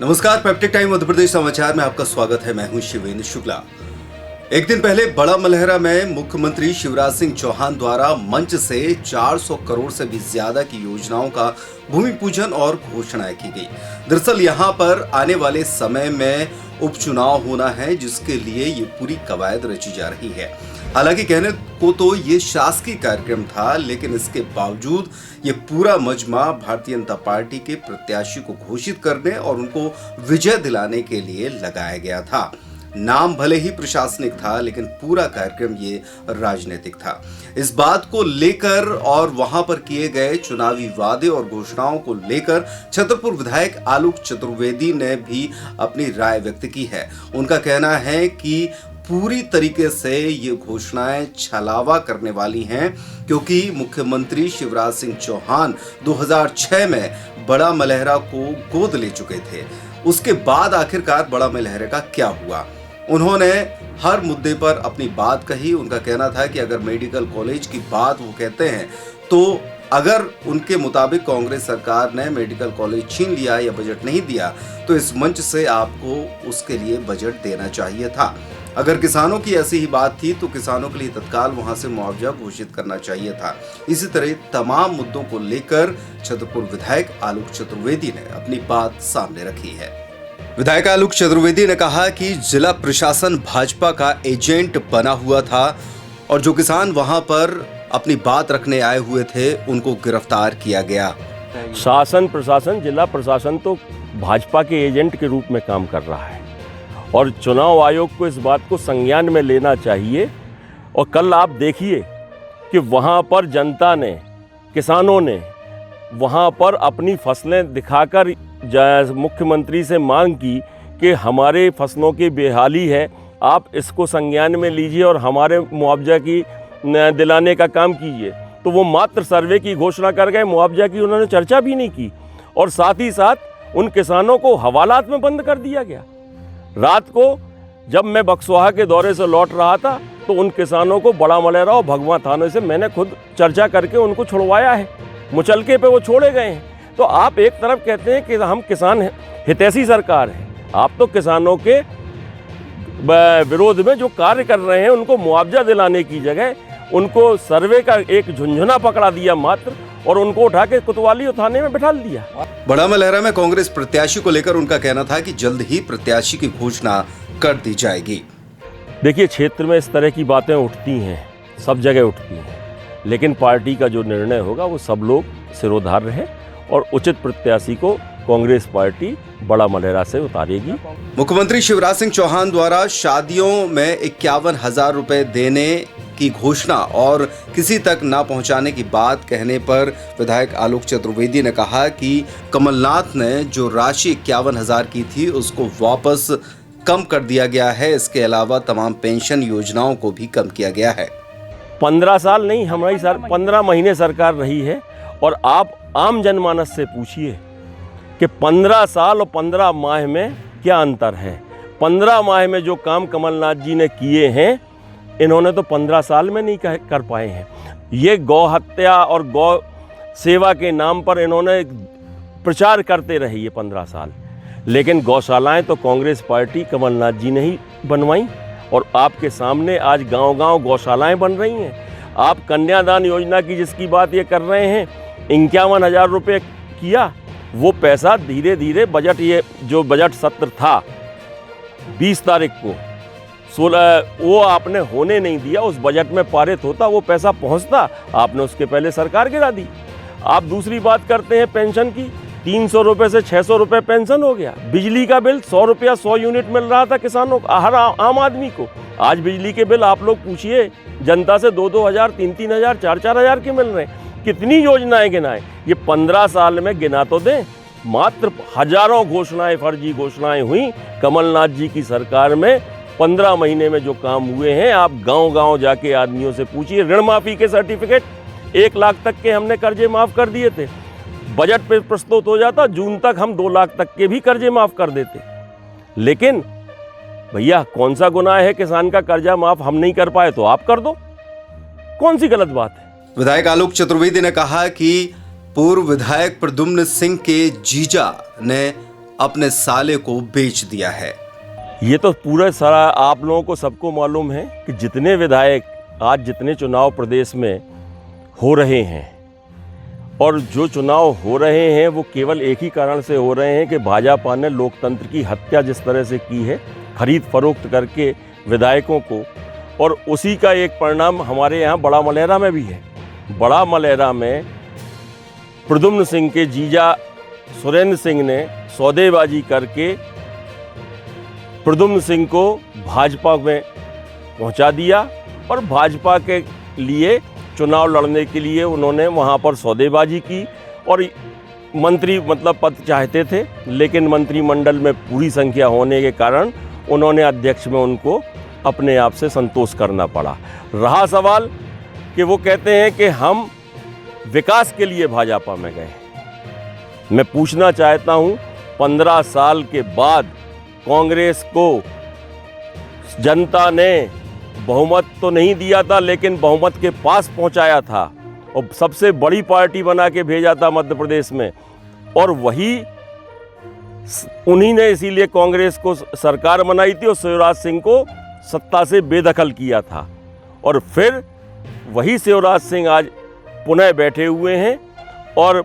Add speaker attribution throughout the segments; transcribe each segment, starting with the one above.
Speaker 1: नमस्कार, peptic time Madhya Pradesh समाचार में आपका स्वागत है। मैं हूं शिवेंद्र शुक्ला। एक दिन पहले बड़ा मलहरा में मुख्यमंत्री शिवराज सिंह चौहान द्वारा मंच से 400 करोड़ से भी ज्यादा की योजनाओं का भूमि पूजन और घोषणाएं की गई। दरअसल यहां पर आने वाले समय में उपचुनाव होना है, जिसके लिए ये पूरी कवायद रची जा रही है। हालांकि कहने को तो ये शासकीय कार्यक्रम था, लेकिन इसके बावजूद ये पूरा मजमा भारतीय जनता पार्टी के प्रत्याशी को घोषित करने और उनको विजय दिलाने के लिए लगाया गया था। नाम भले ही प्रशासनिक था, लेकिन पूरा कार्यक्रम ये राजनीतिक था। इस बात को लेकर और वहां पर किए गए चुनावी वादे और घोषणाओं को लेकर छतरपुर विधायक आलोक चतुर्वेदी ने भी अपनी राय व्यक्त की है। उनका कहना है कि पूरी तरीके से ये घोषणाएं छलावा करने वाली हैं, क्योंकि मुख्यमंत्री शिवराज सिंह चौहान 2006 में बड़ा मलहरा को गोद ले चुके थे। उसके बाद आखिरकार बड़ा मलहरा का क्या हुआ? उन्होंने हर मुद्दे पर अपनी बात कही। उनका कहना था कि अगर मेडिकल कॉलेज की बात वो कहते हैं, तो अगर उनके मुताबिक कांग्रेस सरकार ने मेडिकल कॉलेज छीन लिया या बजट नहीं दिया, तो इस मंच से आपको उसके लिए बजट देना चाहिए था। अगर किसानों की ऐसी ही बात थी, तो किसानों के लिए तत्काल वहां से मुआवजा घोषित करना चाहिए था। इसी तरह तमाम मुद्दों को लेकर छतरपुर विधायक आलोक चतुर्वेदी ने अपनी बात सामने रखी है। विधायक आलोक चतुर्वेदी ने कहा कि जिला प्रशासन भाजपा का एजेंट बना हुआ था और जो किसान वहां पर अपनी बात रखने आए हुए थे, उनको गिरफ्तार किया गया।
Speaker 2: शासन प्रशासन, जिला प्रशासन तो भाजपा के एजेंट के रूप में काम कर रहा है और चुनाव आयोग को इस बात को संज्ञान में लेना चाहिए। और कल आप देखिए कि वहाँ पर जनता ने, किसानों ने वहाँ पर अपनी फसलें दिखाकर मुख्यमंत्री से मांग की कि हमारे फसलों की बेहाली है, आप इसको संज्ञान में लीजिए और हमारे मुआवजा की दिलाने का काम कीजिए। तो वो मात्र सर्वे की घोषणा कर गए, मुआवजा की उन्होंने चर्चा भी नहीं की। और साथ ही साथ उन किसानों को हवालात में बंद कर दिया गया। रात को जब मैं बक्सवाहा के दौरे से लौट रहा था, तो उन किसानों को बड़ा मलहरा और भगवा थाने से मैंने खुद चर्चा करके उनको छुड़वाया है। मुचलके पे वो छोड़े गए हैं। तो आप एक तरफ कहते हैं कि हम किसान हितैषी सरकार है, आप तो किसानों के विरोध में जो कार्य कर रहे हैं, उनको मुआवजा दिलाने की जगह उनको सर्वे का एक झुंझुना पकड़ा दिया मात्र, और उनको उठा के कोतवाली थाने में बिठा दिया।
Speaker 1: बड़ा मलहरा में कांग्रेस प्रत्याशी को लेकर उनका कहना था कि जल्द ही प्रत्याशी की घोषणा कर दी जाएगी।
Speaker 2: देखिए, क्षेत्र में इस तरह की बातें उठती हैं, सब जगह उठती हैं, लेकिन पार्टी का जो निर्णय होगा वो सब लोग सिरोधार्य है और उचित प्रत्याशी को कांग्रेस पार्टी बड़ा मलहरा से उतारेगी।
Speaker 1: मुख्यमंत्री शिवराज सिंह चौहान द्वारा शादियों में 51,000 रुपए देने की घोषणा और किसी तक ना पहुंचाने की बात कहने पर विधायक आलोक चतुर्वेदी ने कहा कि कमलनाथ ने जो राशि 51,000 की थी, उसको वापस कम कर दिया गया है। इसके अलावा तमाम पेंशन योजनाओं को भी कम किया गया है।
Speaker 2: 15 साल नहीं, हमारी 15 महीने सरकार रही है। और आप आम जनमानस से पूछिए कि 15 साल और 15 माह में क्या अंतर है। 15 माह में जो काम कमलनाथ जी ने किए हैं, इन्होंने तो 15 साल में नहीं कर पाए हैं। ये गौ हत्या और गौ सेवा के नाम पर इन्होंने प्रचार करते रहे ये 15 साल, लेकिन गौशालाएं तो कांग्रेस पार्टी कमलनाथ जी ने ही बनवाई। और आपके सामने आज गांव-गांव गौशालाएं बन रही हैं। आप कन्यादान योजना की जिसकी बात ये कर रहे हैं, 51,000 रुपये किया, वो पैसा धीरे धीरे बजट, ये जो बजट सत्र था 20 तारीख को 16, वो आपने होने नहीं दिया। उस बजट में पारित होता, वो पैसा पहुंचता, आपने उसके पहले सरकार गिरा दी। आप दूसरी बात करते हैं पेंशन की, 300 रुपये से 600 रुपये पेंशन हो गया। बिजली का बिल 100 रुपया 100 यूनिट मिल रहा था किसानों को, हर आम आदमी को। आज बिजली के बिल आप लोग पूछिए जनता से 2-2 हज़ार, 3-3 हज़ार, 4-4 हज़ार के मिल रहे हैं। कितनी योजनाएं गिनाएं, ये 15 साल में गिना तो दें। मात्र हजारों घोषणाएं, फर्जी घोषणाएं हुई कमलनाथ जी की सरकार में। 15 महीने में जो काम हुए हैं, आप गांव-गांव जाके आदमियों से पूछिए। ऋण माफी के सर्टिफिकेट 1 लाख तक के हमने कर्जे माफ कर दिए थे। बजट पे प्रस्तुत हो जाता, जून तक हम 2 लाख तक के भी कर्जे माफ कर देते। लेकिन भैया, कौन सा गुनाह है किसान का कर्जा माफ हम नहीं कर पाए तो आप कर दो? कौन सी गलत बात है?
Speaker 1: विधायक आलोक चतुर्वेदी ने कहा कि पूर्व विधायक प्रद्युम्न सिंह के जीजा ने अपने साले को बेच दिया है।
Speaker 2: ये तो पूरा सारा आप लोगों को सबको मालूम है कि जितने विधायक आज जितने चुनाव प्रदेश में हो रहे हैं और जो चुनाव हो रहे हैं वो केवल एक ही कारण से हो रहे हैं कि भाजपा ने लोकतंत्र की हत्या जिस तरह से की है, खरीद फरोख्त करके विधायकों को, और उसी का एक परिणाम हमारे यहाँ बड़ा मलहरा में भी है। बड़ा मलहरा में प्रद्युम्न सिंह के जीजा सुरेंद्र सिंह ने सौदेबाजी करके प्रद्युम्न सिंह को भाजपा में पहुंचा दिया और भाजपा के लिए चुनाव लड़ने के लिए उन्होंने वहां पर सौदेबाजी की और मंत्री मतलब पद चाहते थे, लेकिन मंत्रिमंडल में पूरी संख्या होने के कारण उन्होंने अध्यक्ष में उनको अपने आप से संतोष करना पड़ा। रहा सवाल कि वो कहते हैं कि हम विकास के लिए भाजपा में गए। मैं पूछना चाहता हूं, 15 साल के बाद कांग्रेस को जनता ने बहुमत तो नहीं दिया था, लेकिन बहुमत के पास पहुंचाया था और सबसे बड़ी पार्टी बना के भेजा था मध्य प्रदेश में, और वही उन्हीं ने इसीलिए कांग्रेस को सरकार बनाई थी और शिवराज सिंह को सत्ता से बेदखल किया था। और फिर वही शिवराज सिंह आज पुनः बैठे हुए हैं और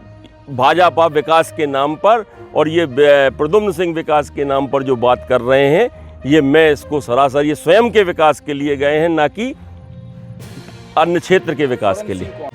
Speaker 2: भाजपा विकास के नाम पर और ये प्रद्युम्न सिंह विकास के नाम पर जो बात कर रहे हैं, ये मैं इसको सरासर ये स्वयं के विकास के लिए गए हैं, ना कि अन्य क्षेत्र के विकास के लिए।